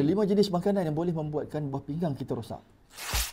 Ada 5 jenis makanan yang boleh membuatkan buah pinggang kita rosak.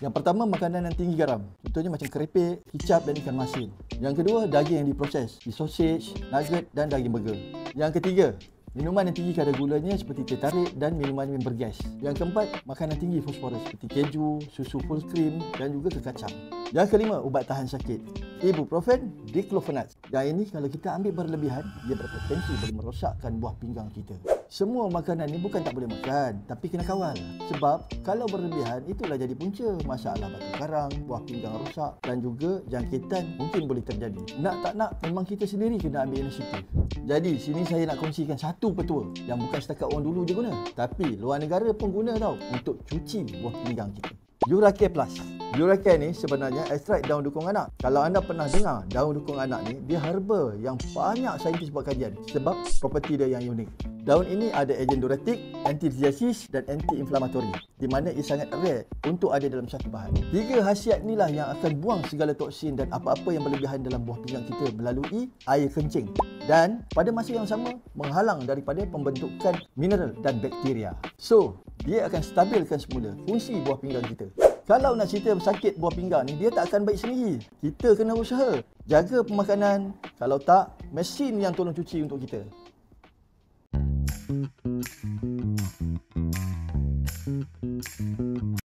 Yang pertama, makanan yang tinggi garam. Contohnya macam keripik, kicap dan ikan masin. Yang kedua, daging yang diproses, sausage, nugget dan daging burger. Yang ketiga, minuman yang tinggi kadar gulanya seperti teh tarik dan minuman yang bergas. Yang keempat, makanan tinggi fosforus seperti keju, susu full cream dan juga kekacang. Yang kelima, ubat tahan sakit, ibuprofen, diclofenac. Yang ini kalau kita ambil berlebihan, dia berpotensi boleh merosakkan buah pinggang kita. Semua makanan ni bukan tak boleh makan, tapi kena kawal. Sebab kalau berlebihan, itulah jadi punca masalah batu karang, buah pinggang rosak dan juga jangkitan mungkin boleh terjadi. Nak tak nak, memang kita sendiri kena ambil inisiatif. Jadi sini saya nak kongsikan satu petua yang bukan setakat orang dulu je guna, tapi luar negara pun guna tau untuk cuci buah pinggang kita. Uracare Plus. Uracare ni sebenarnya ekstrak daun dukung anak. Kalau anda pernah dengar daun dukung anak ni, dia herba yang banyak saintis buat kajian sebab properti dia yang unik. Daun ini ada ejen diuretik, anti-diasis dan anti-inflamatori, di mana ia sangat rare untuk ada dalam satu bahan. 3 khasiat inilah yang akan buang segala toksin dan apa-apa yang berlebihan dalam buah pinggang kita melalui air kencing. Dan pada masa yang sama, menghalang daripada pembentukan mineral dan bakteria. So, dia akan stabilkan semula fungsi buah pinggang kita. Kalau nak cerita sakit buah pinggang ni, dia tak akan baik sendiri. Kita kena usaha. Jaga pemakanan. Kalau tak, mesin yang tolong cuci untuk kita.